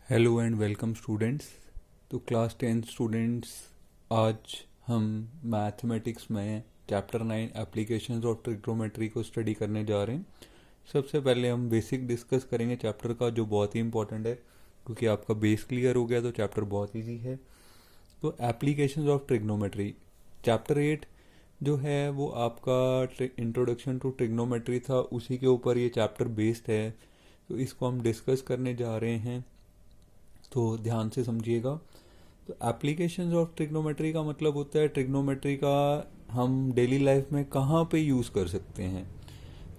Hello and welcome students. तो class 10 students, आज हम मैथमेटिक्स में चैप्टर 9 एप्लीकेशंस ऑफ ट्रिग्नोमेट्री को स्टडी करने जा रहे हैं। सबसे पहले हम बेसिक डिस्कस करेंगे चैप्टर का, जो बहुत ही इंपॉर्टेंट है क्योंकि आपका बेस क्लियर हो गया तो चैप्टर बहुत ईजी है। तो एप्लीकेशंस ऑफ ट्रिग्नोमेट्री चैप्टर 8 जो है वो आपका इंट्रोडक्शन टू ट्रिग्नोमेट्री था, उसी के ऊपर ये चैप्टर बेस्ड है। तो इसको हम डिस्कस करने जा रहे हैं, तो ध्यान से समझिएगा। तो एप्लीकेशंस ऑफ ट्रिग्नोमेट्री का मतलब होता है ट्रिग्नोमेट्री का हम डेली लाइफ में कहाँ पे यूज़ कर सकते हैं।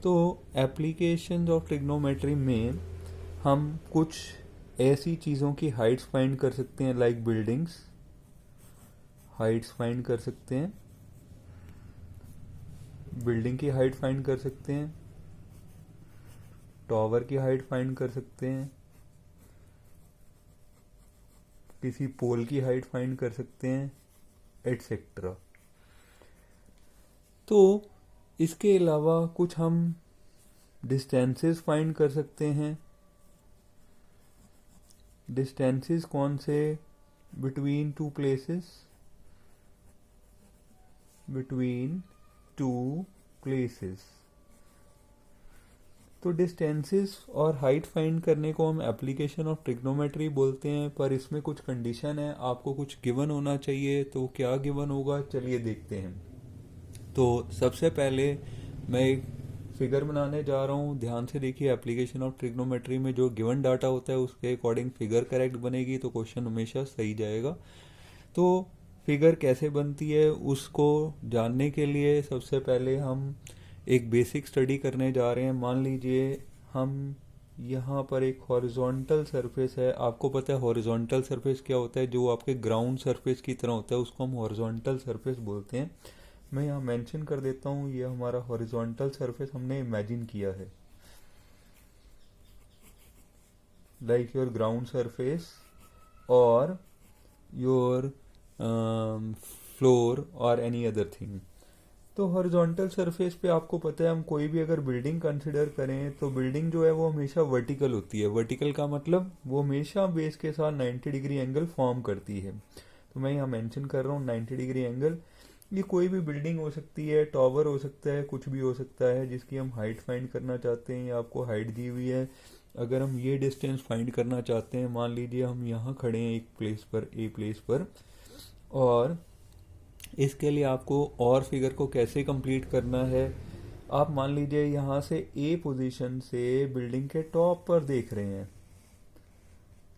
तो एप्लीकेशंस ऑफ ट्रिग्नोमेट्री में हम कुछ ऐसी चीज़ों की हाइट्स फाइंड कर सकते हैं, लाइक बिल्डिंग्स हाइट्स फाइंड कर सकते हैं, बिल्डिंग की हाइट फाइंड कर सकते हैं, टावर की हाइट फाइंड कर सकते हैं, किसी पोल की हाइट फाइंड कर सकते हैं, एटसेट्रा। तो इसके अलावा कुछ हम डिस्टेंसेस फाइंड कर सकते हैं। डिस्टेंसेस कौन से? Between two places, between two places. तो डिस्टेंसेस और हाइट फाइंड करने को हम एप्लीकेशन ऑफ ट्रिग्नोमेट्री बोलते हैं, पर इसमें कुछ कंडीशन है, आपको कुछ गिवन होना चाहिए। तो क्या गिवन होगा, चलिए देखते हैं। तो सबसे पहले मैं एक फिगर बनाने जा रहा हूँ, ध्यान से देखिए। एप्लीकेशन ऑफ ट्रिग्नोमेट्री में जो गिवन डाटा होता है उसके अकॉर्डिंग फिगर करेक्ट बनेगी, तो क्वेश्चन हमेशा सही जाएगा। तो फिगर कैसे बनती है उसको जानने के लिए सबसे पहले हम एक बेसिक स्टडी करने जा रहे हैं। मान लीजिए हम यहाँ पर एक हॉरिजॉन्टल सरफेस है। आपको पता है हॉरिजॉन्टल सरफेस क्या होता है? जो आपके ग्राउंड सरफेस की तरह होता है उसको हम हॉरिजॉन्टल सरफेस बोलते हैं। मैं यहाँ मेंशन कर देता हूँ, ये हमारा हॉरिजॉन्टल सरफेस हमने इमेजिन किया है, लाइक योर ग्राउंड सरफेस और योर फ्लोर और एनी अदर थिंग। तो हॉरिजॉन्टल सरफेस पे आपको पता है हम कोई भी अगर बिल्डिंग कंसिडर करें तो बिल्डिंग जो है वो हमेशा वर्टिकल होती है। वर्टिकल का मतलब वो हमेशा बेस के साथ 90 डिग्री एंगल फॉर्म करती है। तो मैं यहाँ मेंशन कर रहा हूँ 90 डिग्री एंगल। ये कोई भी बिल्डिंग हो सकती है, टावर हो सकता है, कुछ भी हो सकता है जिसकी हम हाइट फाइंड करना चाहते हैं। ये आपको हाइट दी हुई है। अगर हम ये डिस्टेंस फाइंड करना चाहते हैं, मान लीजिए हम यहाँ खड़े हैं एक प्लेस पर, ए प्लेस पर, और इसके लिए आपको और फिगर को कैसे कंप्लीट करना है। आप मान लीजिए यहाँ से ए पोजीशन से बिल्डिंग के टॉप पर देख रहे हैं,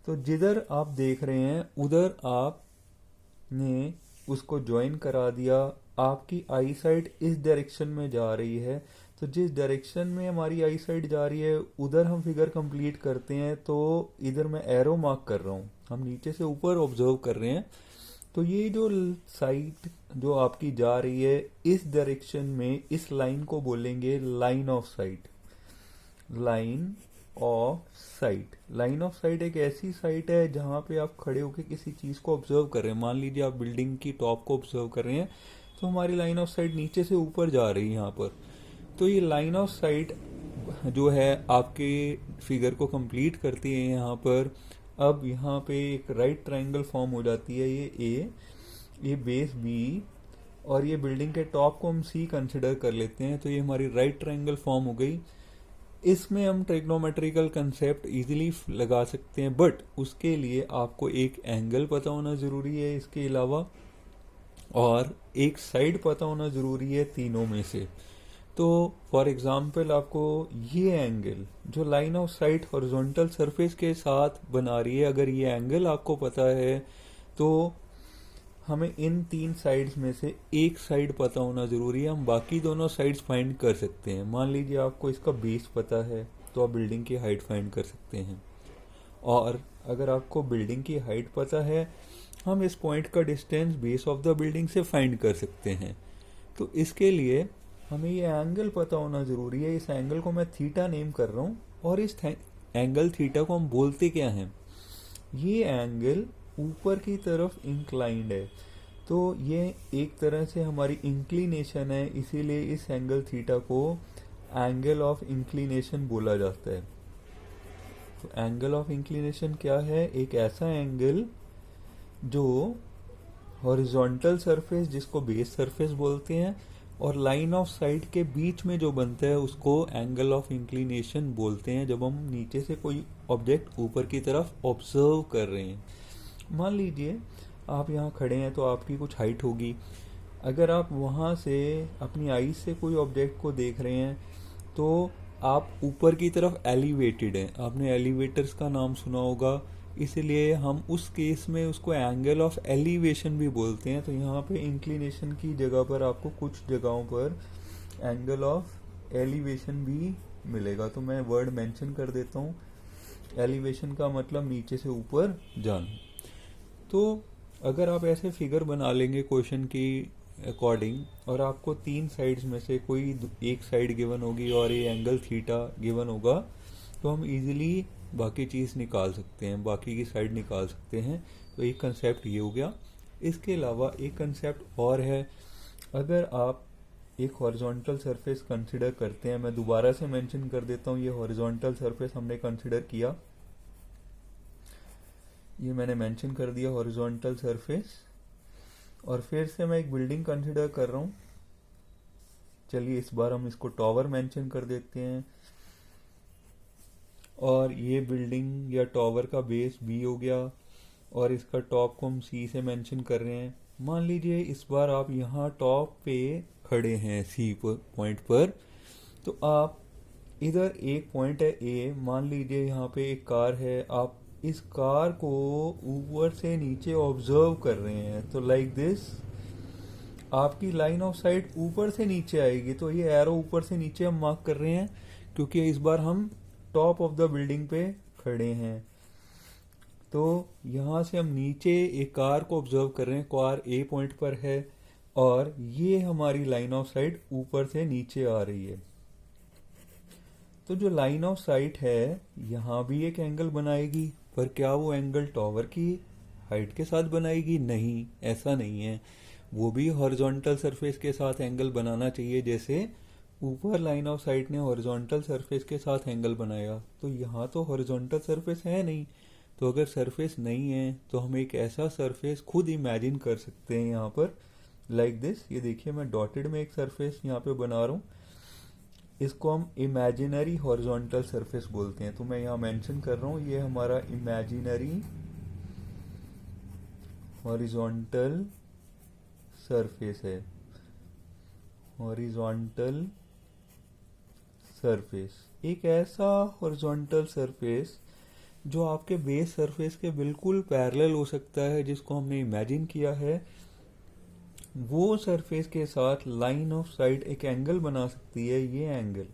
तो जिधर आप देख रहे हैं उधर आपने उसको ज्वाइन करा दिया। आपकी आई साइड इस डायरेक्शन में जा रही है, तो जिस डायरेक्शन में हमारी आई साइड जा रही है उधर हम फिगर कंप्लीट करते हैं। तो इधर मैं एरो मार्क कर रहा हूँ, हम नीचे से ऊपर ऑब्जर्व कर रहे हैं। तो ये जो साइट जो आपकी जा रही है इस डायरेक्शन में, इस लाइन को बोलेंगे line of site. Line of site, line of site एक ऐसी साइट है जहां पे आप खड़े होकर किसी चीज को ऑब्जर्व कर रहे हैं। मान लीजिए आप बिल्डिंग की टॉप को ऑब्जर्व कर रहे हैं, तो हमारी लाइन ऑफ साइट नीचे से ऊपर जा रही है यहाँ पर। तो ये लाइन ऑफ साइट जो है आपके फिगर को कंप्लीट करती है यहाँ पर। अब यहाँ पे एक राइट ट्रायंगल फॉर्म हो जाती है, ये ए, ये बेस बी, और ये बिल्डिंग के टॉप को हम सी कंसिडर कर लेते हैं। तो ये हमारी राइट ट्रायंगल फॉर्म हो गई। इसमें हम ट्रिग्नोमेट्रिकल कंसेप्ट इजीली लगा सकते हैं, बट उसके लिए आपको एक एंगल पता होना ज़रूरी है इसके अलावा, और एक साइड पता होना ज़रूरी है तीनों में से। तो फॉर एग्जांपल आपको ये एंगल जो line of site horizontal surface के साथ बना रही है, अगर ये एंगल आपको पता है तो हमें इन तीन साइड्स में से एक साइड पता होना ज़रूरी है। हम बाकी दोनों साइड्स फाइंड कर सकते हैं। मान लीजिए आपको इसका बेस पता है तो आप बिल्डिंग की हाइट फाइंड कर सकते हैं, और अगर आपको बिल्डिंग की हाइट पता है हम इस पॉइंट का distance base of the building से फाइंड कर सकते हैं। तो इसके लिए हमें ये एंगल पता होना ज़रूरी है। इस एंगल को मैं थीटा नेम कर रहा हूँ, और इस एंगल थीटा को हम बोलते क्या हैं? ये एंगल ऊपर की तरफ इंक्लाइंड है, तो ये एक तरह से हमारी इंक्लिनेशन है, इसीलिए इस एंगल थीटा को एंगल ऑफ इंक्लिनेशन बोला जाता है। तो एंगल ऑफ इंक्लिनेशन क्या है? एक ऐसा एंगल जो हॉरिजॉन्टल सरफेस, जिसको बेस सरफेस बोलते हैं, और लाइन ऑफ साइट के बीच में जो बनता है उसको एंगल ऑफ इंक्लिनेशन बोलते हैं, जब हम नीचे से कोई ऑब्जेक्ट ऊपर की तरफ ऑब्जर्व कर रहे हैं। मान लीजिए आप यहाँ खड़े हैं तो आपकी कुछ हाइट होगी। अगर आप वहाँ से अपनी आईज से कोई ऑब्जेक्ट को देख रहे हैं तो आप ऊपर की तरफ एलिवेटेड हैं। आपने एलिवेटर्स का नाम सुना होगा, इसलिए हम उस केस में उसको एंगल ऑफ एलिवेशन भी बोलते हैं। तो यहाँ पे इंक्लिनेशन की जगह पर आपको कुछ जगहों पर एंगल ऑफ एलिवेशन भी मिलेगा। तो मैं वर्ड मेंशन कर देता हूँ। एलिवेशन का मतलब नीचे से ऊपर जाना। तो अगर आप ऐसे फिगर बना लेंगे क्वेश्चन की अकॉर्डिंग, और आपको 3 साइड्स में से कोई एक साइड गिवन होगी और ये एंगल थीटा गिवन होगा, तो हम इजीली बाकी चीज़ निकाल सकते हैं, बाकी की साइड निकाल सकते हैं। तो एक कंसेप्ट ये हो गया। इसके अलावा एक कंसेप्ट और है। अगर आप एक हॉरिजॉन्टल सरफेस कंसिडर करते हैं, मैं दोबारा से मेंशन कर देता हूँ, ये हॉरिजॉन्टल सरफेस हमने कंसिडर किया, ये मैंने मेंशन कर दिया हॉरिजॉन्टल सरफेस। और फिर से मैं एक बिल्डिंग कंसिडर कर रहा हूँ। चलिए इस बार हम इसको टावर मेंशन कर देते हैं, और ये बिल्डिंग या टावर का बेस बी हो गया, और इसका टॉप को हम सी से मेंशन कर रहे हैं। मान लीजिए इस बार आप यहाँ टॉप पे खड़े हैं सी पॉइंट पर, तो आप इधर एक पॉइंट है ए, मान लीजिए यहाँ पे एक कार है, आप इस कार को ऊपर से नीचे ऑब्जर्व कर रहे हैं। तो लाइक दिस आपकी लाइन ऑफ साइट ऊपर से नीचे आएगी। तो ये एरो ऊपर से नीचे हम मार्क कर रहे हैं क्योंकि इस बार हम टॉप ऑफ द बिल्डिंग पे खड़े हैं। तो यहाँ से हम नीचे एक कार को ऑब्जर्व कर रहे हैं, कार ए पॉइंट पर है, और ये हमारी लाइन ऑफ साइट ऊपर से नीचे आ रही है। तो जो लाइन ऑफ साइट है यहाँ भी एक एंगल बनाएगी, पर क्या वो एंगल टावर की हाइट के साथ बनाएगी? नहीं, ऐसा नहीं है। वो भी हॉरिजॉन्टल सरफेस के साथ एंगल बनाना चाहिए, जैसे ऊपर लाइन ऑफ साइट ने हॉरिजॉन्टल सरफेस के साथ एंगल बनाया। तो यहाँ तो हॉरिजॉन्टल सरफेस है नहीं। तो अगर सरफेस नहीं है तो हम एक ऐसा सरफेस खुद इमेजिन कर सकते हैं यहाँ पर, लाइक दिस। ये देखिए मैं डॉटेड में एक सरफेस यहाँ पे बना रहा हूँ, इसको हम इमेजिनरी हॉरिजॉन्टल सरफेस बोलते हैं। तो मैं यहाँ मेंशन कर रहा हूँ, ये हमारा इमेजिनरी हॉरिजॉन्टल सरफेस है, हॉरिजॉन्टल सरफेस। एक ऐसा हॉरिजॉन्टल सरफेस जो आपके बेस सरफेस के बिल्कुल पैरेलल हो सकता है, जिसको हमने इमेजिन किया है। वो सरफेस के साथ लाइन ऑफ साइट एक एंगल बना सकती है। ये एंगल,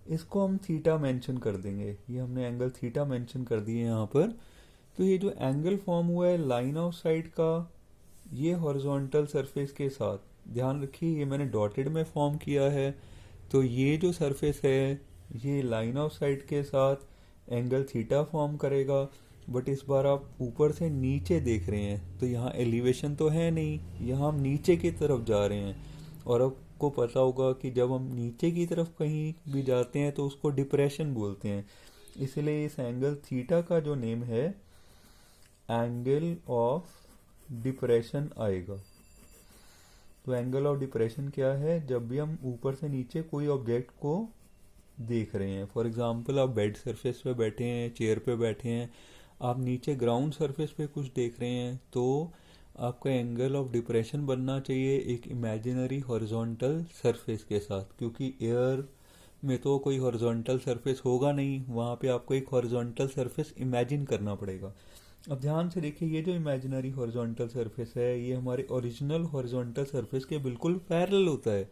इसको हम थीटा मेंशन कर देंगे। ये हमने एंगल थीटा मेंशन कर दिए यहाँ पर। तो ये जो एंगल फॉर्म हुआ है लाइन ऑफ साइट का, ये हॉरिजॉन्टल सरफेस के साथ, ध्यान रखिए ये मैंने डॉटेड में फॉर्म किया है। तो ये जो सरफेस है ये लाइन ऑफ साइट के साथ एंगल थीटा फॉर्म करेगा। बट इस बार आप ऊपर से नीचे देख रहे हैं, तो यहाँ एलिवेशन तो है नहीं, यहाँ हम नीचे की तरफ जा रहे हैं। और आपको पता होगा कि जब हम नीचे की तरफ कहीं भी जाते हैं तो उसको डिप्रेशन बोलते हैं। इसलिए इस एंगल थीटा का जो नेम है एंगल ऑफ डिप्रेशन आएगा। तो एंगल ऑफ डिप्रेशन क्या है? जब भी हम ऊपर से नीचे कोई ऑब्जेक्ट को देख रहे हैं, फॉर एग्जांपल आप बेड सरफेस पे बैठे हैं, चेयर पे बैठे हैं, आप नीचे ग्राउंड सरफेस पे कुछ देख रहे हैं, तो आपका एंगल ऑफ डिप्रेशन बनना चाहिए एक इमेजिनरी हॉरिजॉन्टल सरफेस के साथ, क्योंकि एयर में तो कोई हॉरिजॉन्टल सरफेस होगा नहीं, वहाँ पे आपको एक हॉरिजॉन्टल सरफेस इमेजिन करना पड़ेगा। अब ध्यान से देखिए, ये जो इमेजिनरी हॉरिजॉन्टल सरफेस है ये हमारे ओरिजिनल हॉरिजॉन्टल सरफेस के बिल्कुल पैरेलल होता है।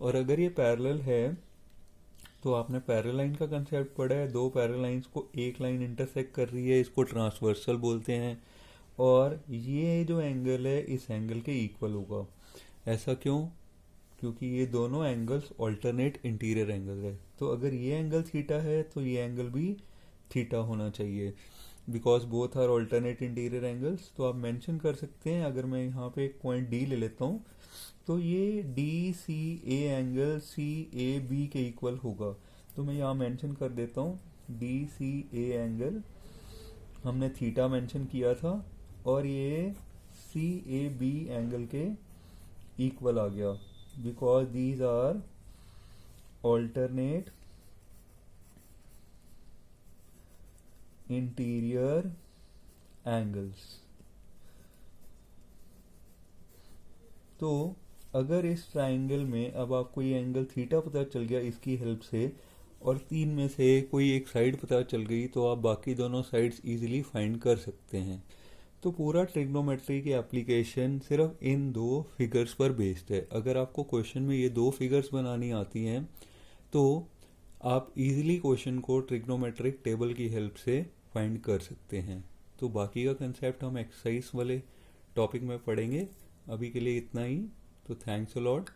और अगर ये पैरेलल है तो आपने पैरेलल लाइन का कंसेप्ट पढ़ा है, दो पैरेलल लाइंस को एक लाइन इंटरसेक्ट कर रही है, इसको ट्रांसवर्सल बोलते हैं। और ये जो एंगल है इस एंगल के इक्वल होगा। ऐसा क्यों? क्योंकि ये दोनों एंगल्स ऑल्टरनेट इंटीरियर एंगल है। तो अगर ये एंगल थीटा है तो ये एंगल भी थीटा होना चाहिए, because both are alternate interior angles. तो आप मेंशन कर सकते हैं, अगर मैं यहाँ पे एक पॉइंट डी ले लेता हूँ, तो ये D C A angle C A B के इक्वल होगा। तो मैं यहाँ मेंशन कर देता हूँ डी सी ए एंगल हमने थीटा मेंशन किया था और ये सी ए बी एंगल के इक्वल आ गया because these are alternate interior angles. तो अगर इस ट्राइंगल में अब आपको ये एंगल थीटा पता चल गया इसकी हेल्प से और तीन में से कोई एक साइड पता चल गई तो आप बाकी दोनों साइड्स इजीली फाइंड कर सकते हैं। तो पूरा ट्रिग्नोमेट्री की एप्लीकेशन सिर्फ इन दो फिगर्स पर बेस्ड है। अगर आपको क्वेश्चन में ये दो फिगर्स बनानी आती हैं तो आप इजीली क्वेश्चन को ट्रिग्नोमेट्रिक टेबल की हेल्प से फाइंड कर सकते हैं। तो बाकी का कंसेप्ट हम एक्सरसाइज वाले टॉपिक में पढ़ेंगे। अभी के लिए इतना ही। तो थैंक्स अ लॉट।